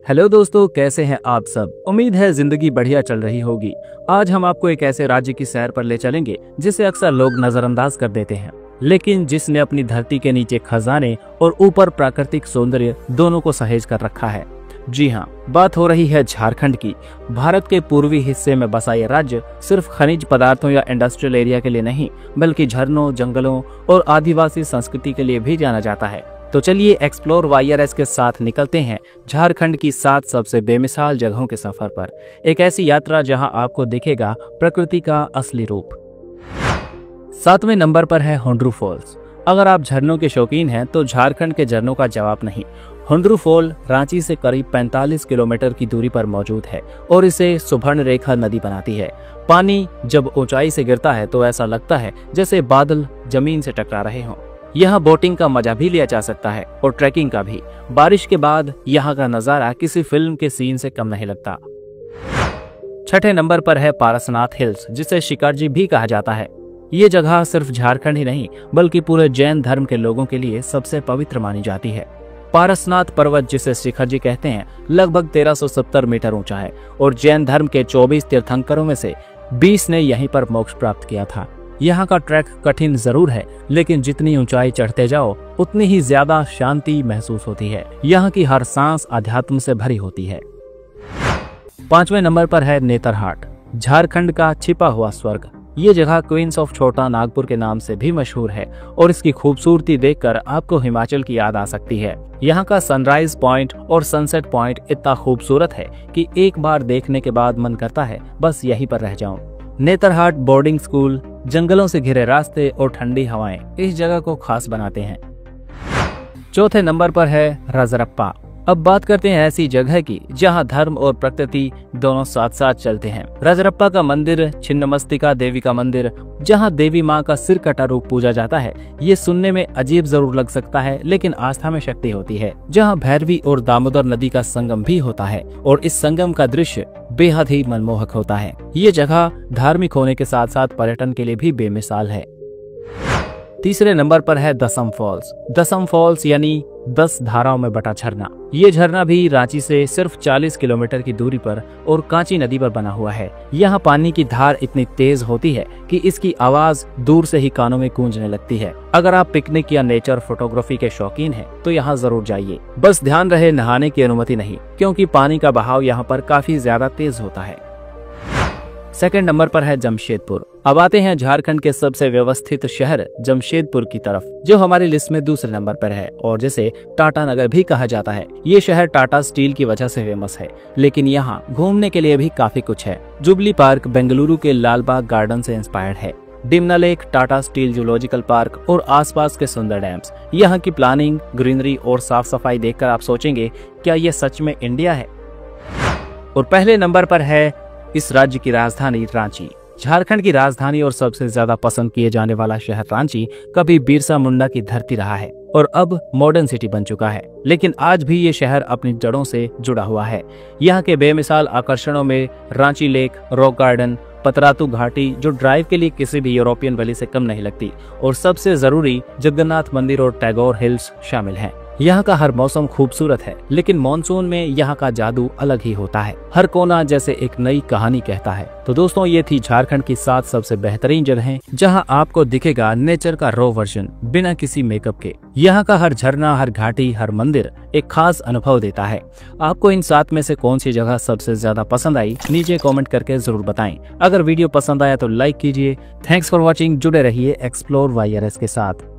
Hello दोस्तों, कैसे हैं आप सब। उम्मीद है जिंदगी बढ़िया चल रही होगी। आज हम आपको एक ऐसे राज्य की सैर पर ले चलेंगे जिसे अक्सर लोग नजरअंदाज कर देते हैं, लेकिन जिसने अपनी धरती के नीचे खजाने और ऊपर प्राकृतिक सौंदर्य दोनों को सहेज कर रखा है। जी हाँ, बात हो रही है झारखंड की। भारत के पूर्वी हिस्से में बसा ये राज्य सिर्फ खनिज पदार्थों या इंडस्ट्रियल एरिया के लिए नहीं, बल्कि झरनों, जंगलों और आदिवासी संस्कृति के लिए भी जाना जाता है। तो चलिए एक्सप्लोर वाईआरएस के साथ निकलते हैं झारखंड की 7 सबसे बेमिसाल जगहों के सफर पर। एक ऐसी यात्रा जहां आपको दिखेगा प्रकृति का असली रूप। 7वें नंबर पर है हुंड्रू फॉल्स। अगर आप झरनों के शौकीन हैं तो झारखंड के झरनों का जवाब नहीं। हुंड्रू फॉल रांची से करीब 45 किलोमीटर की दूरी पर मौजूद है और इसे सुवर्णरेखा नदी बनाती है। पानी जब ऊंचाई से गिरता है तो ऐसा लगता है जैसे बादल जमीन से टकरा रहे हों। यहाँ बोटिंग का मजा भी लिया जा सकता है और ट्रैकिंग का भी। बारिश के बाद यहाँ का नजारा किसी फिल्म के सीन से कम नहीं लगता। 6ठे नंबर पर है पारसनाथ हिल्स, जिसे शिखरजी भी कहा जाता है। ये जगह सिर्फ झारखंड ही नहीं बल्कि पूरे जैन धर्म के लोगों के लिए सबसे पवित्र मानी जाती है। पारसनाथ पर्वत, जिसे शिखरजी कहते हैं, लगभग 1370 मीटर ऊंचा है और जैन धर्म के 24 तीर्थंकरों में से 20 ने यहीं पर मोक्ष प्राप्त किया था। यहाँ का ट्रैक कठिन जरूर है, लेकिन जितनी ऊंचाई चढ़ते जाओ उतनी ही ज्यादा शांति महसूस होती है। यहाँ की हर सांस अध्यात्म से भरी होती है। 5वें नंबर पर है नेतरहाट, झारखंड का छिपा हुआ स्वर्ग। ये जगह क्वींस ऑफ छोटा नागपुर के नाम से भी मशहूर है और इसकी खूबसूरती देखकर आपको हिमाचल की याद आ सकती है। यहाँ का सनराइज पॉइंट और सनसेट पॉइंट इतना खूबसूरत है कि एक बार देखने के बाद मन करता है बस यहीं पर रह जाऊं। नेतरहाट बोर्डिंग स्कूल, जंगलों से घिरे रास्ते और ठंडी हवाएं इस जगह को खास बनाते हैं। 4थे नंबर पर है रजरप्पा। अब बात करते हैं ऐसी जगह की जहां धर्म और प्रकृति दोनों साथ साथ चलते हैं। रजरप्पा का मंदिर, छिन्नमस्तिका देवी का मंदिर, जहां देवी मां का सिर कटा रूप पूजा जाता है। ये सुनने में अजीब जरूर लग सकता है, लेकिन आस्था में शक्ति होती है। जहां भैरवी और दामोदर नदी का संगम भी होता है और इस संगम का दृश्य बेहद ही मनमोहक होता है। ये जगह धार्मिक होने के साथ साथ पर्यटन के लिए भी बेमिसाल है। 3रे नंबर पर है दसम फॉल्स। दसम फॉल्स यानी 10 धाराओं में बटा झरना। ये झरना भी रांची से सिर्फ 40 किलोमीटर की दूरी पर और कांची नदी पर बना हुआ है। यहाँ पानी की धार इतनी तेज होती है कि इसकी आवाज दूर से ही कानों में गूंजने लगती है। अगर आप पिकनिक या नेचर फोटोग्राफी के शौकीन हैं तो यहाँ जरूर जाइए। बस ध्यान रहे नहाने की अनुमति नहीं, क्योंकि पानी का बहाव यहाँ पर काफी ज्यादा तेज होता है। 2nd नंबर पर है जमशेदपुर। अब आते हैं झारखंड के सबसे व्यवस्थित शहर जमशेदपुर की तरफ, जो हमारी लिस्ट में 2रे नंबर पर है और जिसे टाटा नगर भी कहा जाता है। ये शहर टाटा स्टील की वजह से फेमस है, लेकिन यहाँ घूमने के लिए भी काफी कुछ है। जुबली पार्क बेंगलुरु के लालबाग गार्डन से इंस्पायर्ड है। Dimna lake, Tata steel zoological park और आसपास के सुंदर डैम्स। यहाँ की प्लानिंग, ग्रीनरी और साफ सफाई देखकर आप सोचेंगे क्या ये सच में इंडिया है। और पहले नंबर पर है इस राज्य की राजधानी रांची। झारखंड की राजधानी और सबसे ज्यादा पसंद किए जाने वाला शहर रांची कभी बिरसा मुंडा की धरती रहा है और अब मॉडर्न सिटी बन चुका है, लेकिन आज भी ये शहर अपनी जड़ों से जुड़ा हुआ है। यहाँ के बेमिसाल आकर्षणों में Ranchi lake, rock garden, Patratu घाटी, जो ड्राइव के लिए किसी भी यूरोपियन वैली से कम नहीं लगती, और सबसे जरूरी जगन्नाथ मंदिर और टैगोर हिल्स शामिल हैं। यहाँ का हर मौसम खूबसूरत है, लेकिन मॉनसून में यहाँ का जादू अलग ही होता है। हर कोना जैसे एक नई कहानी कहता है। तो दोस्तों, ये थी झारखंड की 7 सबसे बेहतरीन जगहें जहाँ आपको दिखेगा नेचर का रॉ वर्जन बिना किसी मेकअप के। यहाँ का हर झरना, हर घाटी, हर मंदिर एक खास अनुभव देता है। आपको इन 7 में से कौन सी जगह सबसे ज्यादा पसंद आई, नीचे कॉमेंट करके जरूर बताएं। अगर वीडियो पसंद आया तो लाइक कीजिए। Thanks for watching. जुड़े रहिए एक्सप्लोर वाईआरएस के साथ।